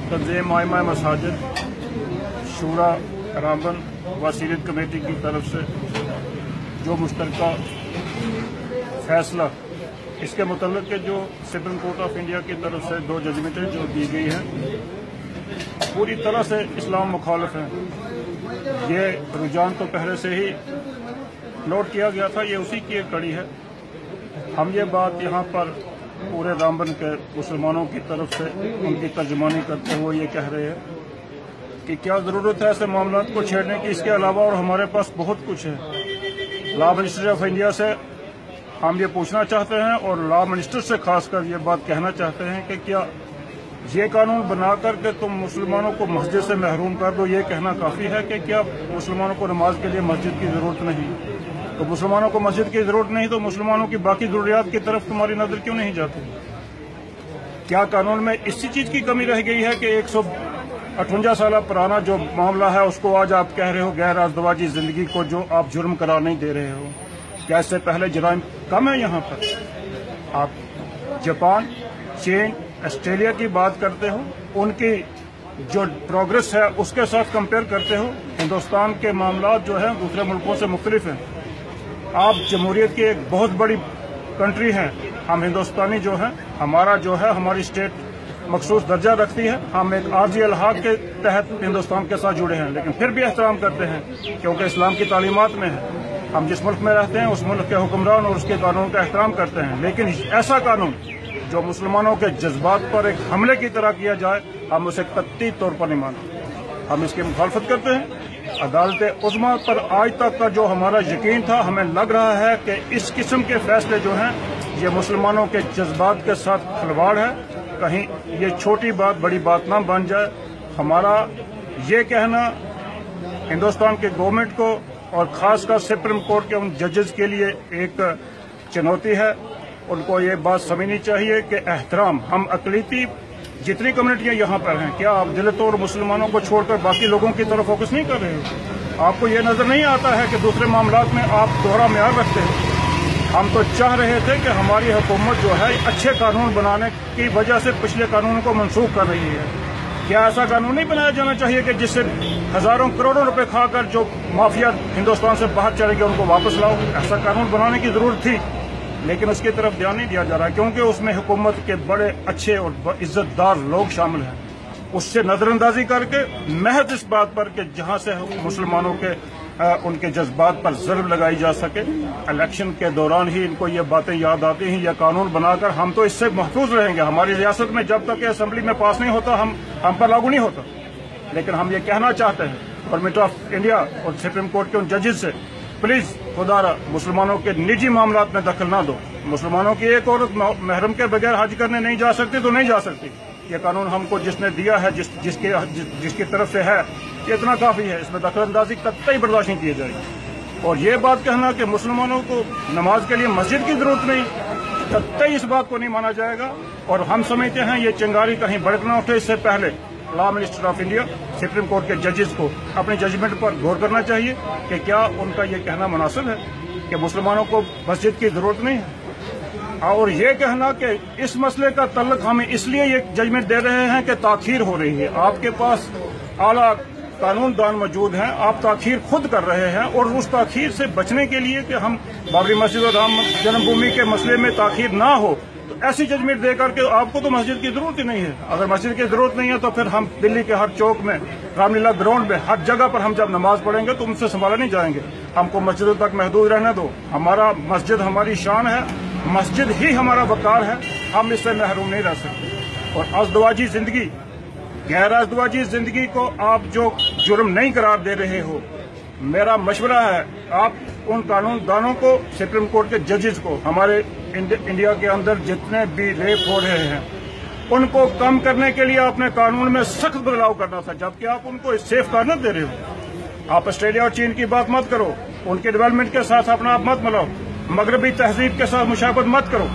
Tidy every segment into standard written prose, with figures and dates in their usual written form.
तंजीम आइमा मसाजिद शूरा रामबन व सीरत कमेटी की तरफ से जो मुश्तरका फैसला इसके मुतल्लिक़ के जो सुप्रीम कोर्ट ऑफ इंडिया की तरफ से 2 जजमेंटें जो दी गई हैं पूरी तरह से इस्लाम मुखालिफ हैं। ये रुझान तो पहले से ही नोट किया गया था, ये उसी की एक कड़ी है। हम ये बात यहाँ पर पूरे रामबन के मुसलमानों की तरफ से उनकी तर्जुमानी करते हुए ये कह रहे हैं कि क्या ज़रूरत है ऐसे मामलों को छेड़ने की। इसके अलावा और हमारे पास बहुत कुछ है। लॉ मिनिस्ट्री ऑफ इंडिया से हम ये पूछना चाहते हैं और लॉ मिनिस्टर से खासकर ये बात कहना चाहते हैं कि क्या ये कानून बना करके तुम मुसलमानों को मस्जिद से महरूम कर दो, ये कहना काफ़ी है कि क्या मुसलमानों को नमाज के लिए मस्जिद की ज़रूरत नहीं। तो मुसलमानों को मस्जिद की ज़रूरत नहीं तो मुसलमानों की बाकी ज़रूरियात की तरफ तुम्हारी नज़र क्यों नहीं जाती। क्या कानून में इसी चीज़ की कमी रह गई है कि 158 साल पुराना जो मामला है उसको आज आप कह रहे हो गैर अज़दवाजी ज़िंदगी को जो आप जुर्म करार नहीं दे रहे हो। क्या इससे पहले जराइम कम है यहाँ पर। आप जापान, चीन, ऑस्ट्रेलिया की बात करते हो, उनकी जो प्रोग्रेस है उसके साथ कंपेयर करते हो। हिंदुस्तान के मामला जो है दूसरे मुल्कों से मुख्तलिफ हैं। आप जमहूरियत की एक बहुत बड़ी कंट्री हैं। हम हिंदुस्तानी जो है हमारा जो है हमारी स्टेट मखसूस दर्जा रखती है। हम एक आर्जी अलहाक के तहत हिंदुस्तान के साथ जुड़े हैं, लेकिन फिर भी एहतराम करते हैं क्योंकि इस्लाम की तालीमात में है। हम जिस मुल्क में रहते हैं उस मुल्क के हुक्मरान और उसके कानून का एहतराम करते हैं, लेकिन ऐसा कानून जो मुसलमानों के जज्बात पर एक हमले की तरह किया जाए हम उसे कतई तौर पर नहीं मानते। हम इसकी मुखालफत करते हैं। अदालत उज़्मा पर आज तक का जो हमारा यकीन था, हमें लग रहा है कि इस किस्म के फैसले जो हैं ये मुसलमानों के जज्बात के साथ खिलवाड़ है। कहीं ये छोटी बात बड़ी बात ना बन जाए। हमारा ये कहना हिंदुस्तान के गवर्नमेंट को और खासकर सुप्रीम कोर्ट के उन जजेस के लिए एक चुनौती है। उनको ये बात समझनी चाहिए कि एहतराम हम अकलीती जितनी कम्युनिटियां यहाँ पर हैं, क्या आप दिल तोड़ मुसलमानों को छोड़कर बाकी लोगों की तरफ फोकस नहीं कर रहे हो। आपको ये नजर नहीं आता है कि दूसरे मामलात में आप दोहरा म्यार रखते हैं। हम तो चाह रहे थे कि हमारी हुकूमत जो है अच्छे कानून बनाने की वजह से पिछले कानूनों को मनसूख कर रही है। क्या ऐसा कानून नहीं बनाया जाना चाहिए कि जिससे हजारों करोड़ों रुपए खाकर जो माफिया हिंदुस्तान से बाहर चले गए उनको वापस लाओ। ऐसा कानून बनाने की जरूरत थी, लेकिन उसकी तरफ ध्यान नहीं दिया जा रहा क्योंकि उसमें हुकूमत के बड़े अच्छे और इज्जतदार लोग शामिल हैं। उससे नजरअंदाजी करके महज इस बात पर कि जहां से मुसलमानों के उनके जज्बात पर ज़र्ब लगाई जा सके, इलेक्शन के दौरान ही इनको ये बातें याद आती हैं। यह कानून बनाकर हम तो इससे महफूज रहेंगे। हमारी रियासत में जब तक असेंबली में पास नहीं होता हम पर लागू नहीं होता। लेकिन हम ये कहना चाहते हैं गवर्नमेंट ऑफ इंडिया और सुप्रीम कोर्ट के उन जजेस से, प्लीज खुदारा मुसलमानों के निजी मामलात में दखल ना दो। मुसलमानों की एक औरत महरम के बगैर हज करने नहीं जा सकती तो नहीं जा सकती। ये कानून हमको जिसने दिया है, जिसकी तरफ से है, ये इतना काफी है। इसमें दखलअंदाजी कतई बर्दाश्त नहीं की जाएगी। और ये बात कहना कि मुसलमानों को नमाज के लिए मस्जिद की जरूरत नहीं, कतई इस बात को नहीं माना जाएगा। और हम समझते हैं ये चिंगारी कहीं भड़क न उठे। इससे पहले law minister of India supreme court के जजेस को अपने जजमेंट पर गौर करना चाहिए कि क्या उनका ये कहना मुनासिब है कि मुसलमानों को मस्जिद की जरूरत नहीं है। और ये कहना कि इस मसले का तल्लुक हमें इसलिए ये जजमेंट दे रहे हैं कि ताखीर हो रही है। आपके पास आला कानूनदान मौजूद हैं, आप ताखीर खुद कर रहे हैं। और उस ताखीर से बचने के लिए कि हम बाबरी मस्जिद और राम जन्मभूमि के मसले में ताखीर ना हो, तो ऐसी जजमेंट दे करके आपको तो मस्जिद की जरूरत ही नहीं है। अगर मस्जिद की जरूरत नहीं है तो फिर हम दिल्ली के हर चौक में, रामलीला ग्राउंड में, हर जगह पर हम जब नमाज पढ़ेंगे तो उनसे संभाला नहीं जाएंगे। हमको मस्जिदों तक महदूद रहने दो। हमारा मस्जिद हमारी शान है, मस्जिद ही हमारा वकार है, हम इससे महरूम नहीं रह सकते। और अज़दवाजी जिंदगी, गैर अज़दवाजी जिंदगी को आप जो जुर्म नहीं करार दे रहे हो, मेरा मशवरा है आप उन कानूनदानों को, सुप्रीम कोर्ट के जजेस को, हमारे इंडिया के अंदर जितने भी रेप हो रहे हैं उनको कम करने के लिए अपने कानून में सख्त बदलाव करना था, जबकि आप उनको सेफ कार्नर दे रहे हो। आप ऑस्ट्रेलिया और चीन की बात मत करो, उनके डेवलपमेंट के साथ अपना आप मत मिलाओ, मगरबी तहजीब के साथ मुशाबत मत करो।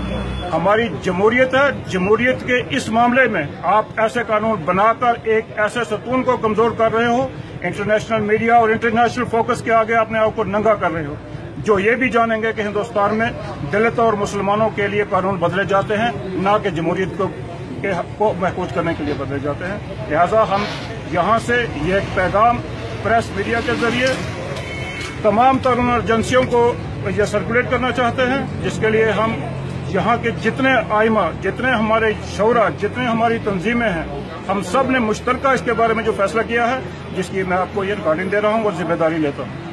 हमारी जमहूरियत है, जमहूरियत के इस मामले में आप ऐसे कानून बनाकर एक ऐसे सतून को कमजोर कर रहे हो। इंटरनेशनल मीडिया और इंटरनेशनल फोकस के आगे अपने आप को नंगा कर रहे हो, जो ये भी जानेंगे कि हिंदुस्तान में दलित और मुसलमानों के लिए कानून बदले जाते हैं, ना कि जमहूरियत को के हक को महफूज करने के लिए बदले जाते हैं। लिहाजा हम यहाँ से ये एक पैगाम प्रेस मीडिया के जरिए तमाम तरुण एजेंसियों को ये सर्कुलेट करना चाहते हैं, जिसके लिए हम यहाँ के जितने आइमा, जितने हमारे शौरा, जितने हमारी तंजीमें हैं, हम सब ने मुश्तरका इसके बारे में जो फैसला किया है, जिसकी मैं आपको ये रिकॉर्डिंग दे रहा हूँ और जिम्मेदारी लेता हूँ।